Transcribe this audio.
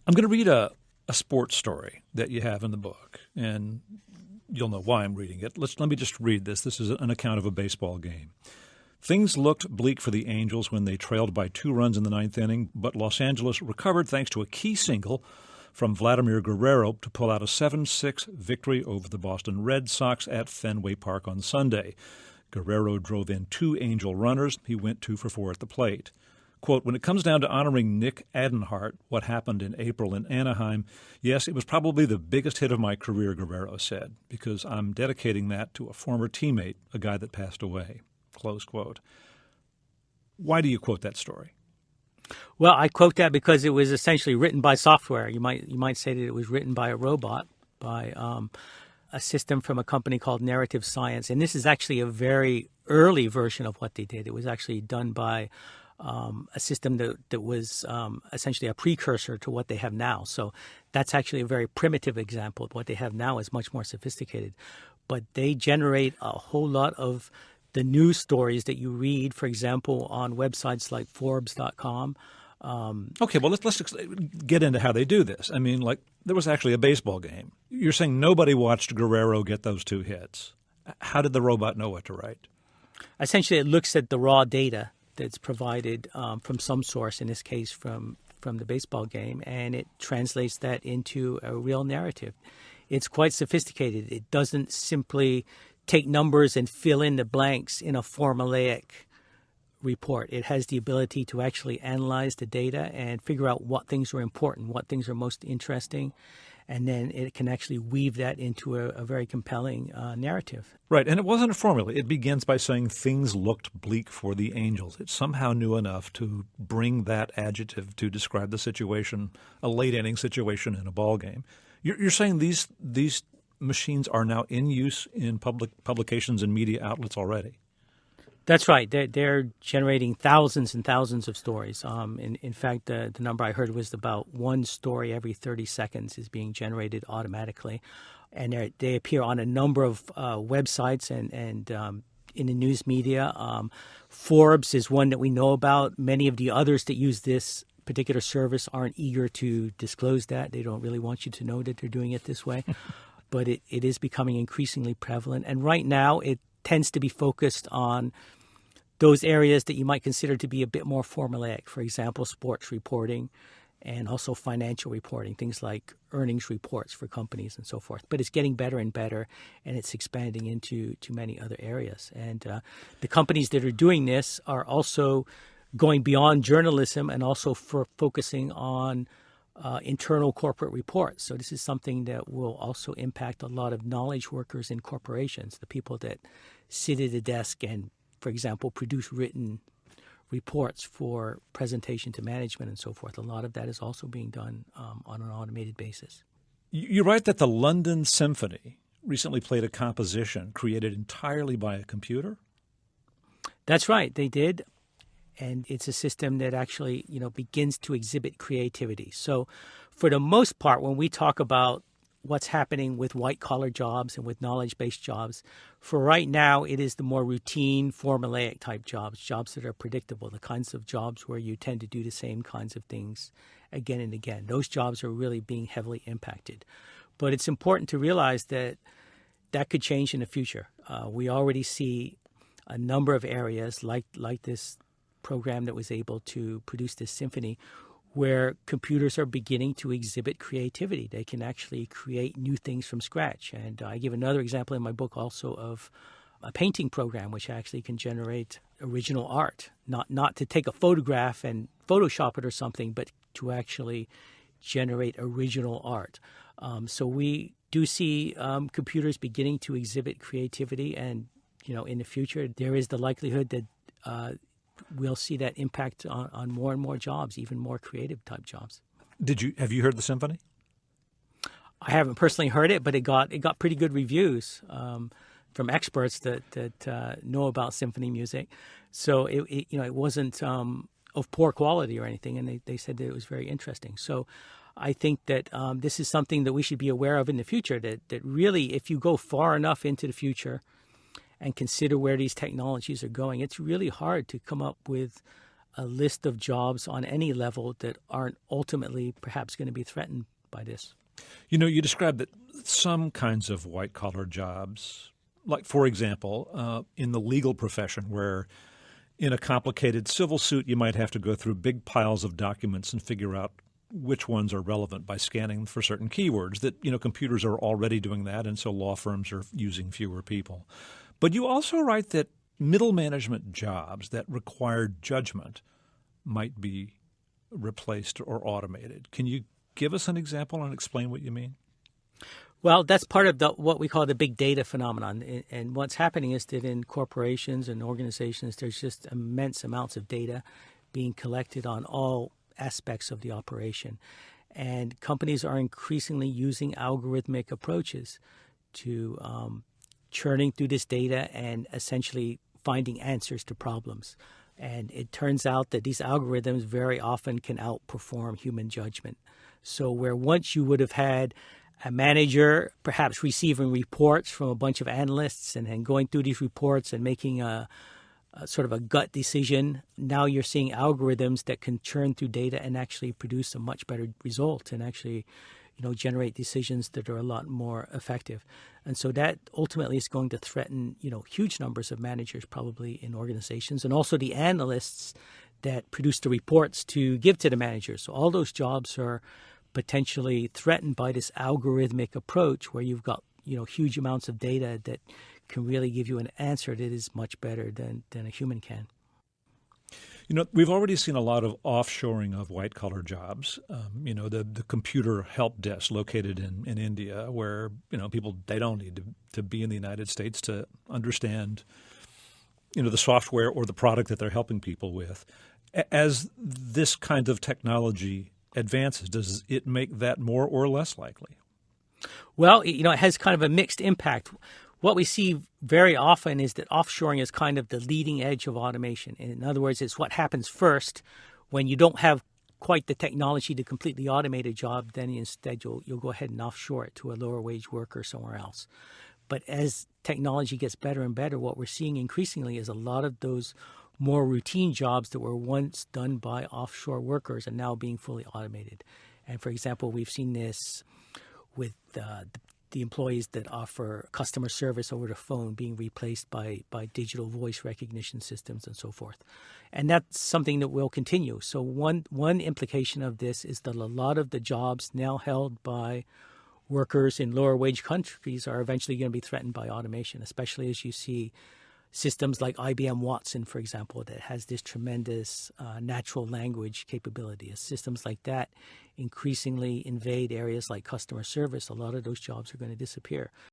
I'm going to read a sports story that you have in the book, and you'll know why I'm reading it. Let me just read this. This is an account of a baseball game. Things looked bleak for the Angels when they trailed by 2 runs in the ninth inning, but Los Angeles recovered thanks to a key single from Vladimir Guerrero to pull out a 7-6 victory over the Boston Red Sox at Fenway Park on Sunday. Guerrero drove in 2 Angel runners. He went 2 for 4 at the plate. Quote, when it comes down to honoring Nick Adenhart, what happened in April in Anaheim, yes, it was probably the biggest hit of my career, Guerrero said, because I'm dedicating that to a former teammate, a guy that passed away. Close quote. Why do you quote that story? Well, I quote that because it was essentially written by software. You might say that it was written by a robot, by a system from a company called Narrative Science. And this is actually a very early version of what they did. It was actually done by a system that was essentially a precursor to what they have now. So that's actually a very primitive example. What they have now is much more sophisticated. But they generate a whole lot of the news stories that you read, for example, on websites like Forbes.com. Okay, well, let's get into how they do this. I mean, like, there was actually a baseball game. You're saying nobody watched Guerrero get those 2 hits. How did the robot know what to write? Essentially, it looks at the raw data that's provided from some source, in this case from the baseball game, and it translates that into a real narrative. It's quite sophisticated. It doesn't simply take numbers and fill in the blanks in a formulaic report. It has the ability to actually analyze the data and figure out what things are important, what things are most interesting, and then it can actually weave that into a very compelling narrative. Right, and it wasn't a formula. It begins by saying things looked bleak for the Angels. It somehow knew enough to bring that adjective to describe the situation, a late-inning situation in a ball game. You're saying these machines are now in use in publications and media outlets already? That's right. They're generating thousands and thousands of stories. In fact, the number I heard was about 1 story every 30 seconds is being generated automatically. And they appear on a number of websites and in the news media. Forbes is one that we know about. Many of the others that use this particular service aren't eager to disclose that. They don't really want you to know that they're doing it this way. But it is becoming increasingly prevalent. And right now, it tends to be focused on those areas that you might consider to be a bit more formulaic. For example, sports reporting and also financial reporting, things like earnings reports for companies and so forth. But it's getting better and better, and it's expanding into many other areas. And the companies that are doing this are also going beyond journalism and also focusing on internal corporate reports. So this is something that will also impact a lot of knowledge workers in corporations, the people that sit at a desk and, for example, produce written reports for presentation to management and so forth. A lot of that is also being done on an automated basis. You write that the London Symphony recently played a composition created entirely by a computer? That's right, they did. And it's a system that actually, begins to exhibit creativity. So for the most part, when we talk about what's happening with white-collar jobs and with knowledge-based jobs, for right now, it is the more routine, formulaic type jobs that are predictable, the kinds of jobs where you tend to do the same kinds of things again and again. Those jobs are really being heavily impacted. But it's important to realize that could change in the future. We already see a number of areas like this program that was able to produce this symphony where computers are beginning to exhibit creativity. They can actually create new things from scratch. And I give another example in my book also of a painting program which actually can generate original art, not to take a photograph and Photoshop it or something, but to actually generate original art. So we do see computers beginning to exhibit creativity, and in the future there is the likelihood that we'll see that impact on more and more jobs, even more creative type jobs. Have you heard the symphony? I haven't personally heard it, but it got pretty good reviews from experts that know about symphony music. So it wasn't of poor quality or anything, and they said that it was very interesting. So I think that this is something that we should be aware of in the future. That really, if you go far enough into the future and consider where these technologies are going, it's really hard to come up with a list of jobs on any level that aren't ultimately perhaps going to be threatened by this. You know, you described that some kinds of white-collar jobs, like, for example, in the legal profession, where in a complicated civil suit you might have to go through big piles of documents and figure out which ones are relevant by scanning for certain keywords, that, you know, computers are already doing that, and so law firms are using fewer people. But you also write that middle management jobs that require judgment might be replaced or automated. Can you give us an example and explain what you mean? Well, that's part of what we call the big data phenomenon. And what's happening is that in corporations and organizations, there's just immense amounts of data being collected on all aspects of the operation. And companies are increasingly using algorithmic approaches to churning through this data and essentially finding answers to problems. And it turns out that these algorithms very often can outperform human judgment. So where once you would have had a manager perhaps receiving reports from a bunch of analysts and then going through these reports and making a sort of a gut decision, now you're seeing algorithms that can churn through data and actually produce a much better result and actually, you know, generate decisions that are a lot more effective. And so that ultimately is going to threaten, you know, huge numbers of managers probably in organizations, and also the analysts that produce the reports to give to the managers. So all those jobs are potentially threatened by this algorithmic approach where you've got, you know, huge amounts of data that can really give you an answer that is much better than a human can. You know, we've already seen a lot of offshoring of white-collar jobs. You know, the computer help desk located in India, where, you know, people, they don't need to be in the United States to understand, you know, the software or the product that they're helping people with. As this kind of technology advances, does it make that more or less likely? Well, you know, it has kind of a mixed impact. What we see very often is that offshoring is kind of the leading edge of automation. In other words, it's what happens first when you don't have quite the technology to completely automate a job. Then instead you'll go ahead and offshore it to a lower wage worker somewhere else. But as technology gets better and better, what we're seeing increasingly is a lot of those more routine jobs that were once done by offshore workers are now being fully automated. And for example, we've seen this with the employees that offer customer service over the phone being replaced by digital voice recognition systems and so forth. And that's something that will continue. So one implication of this is that a lot of the jobs now held by workers in lower wage countries are eventually going to be threatened by automation, especially as you see systems like IBM Watson, for example, that has this tremendous natural language capability. As systems like that increasingly invade areas like customer service, a lot of those jobs are going to disappear.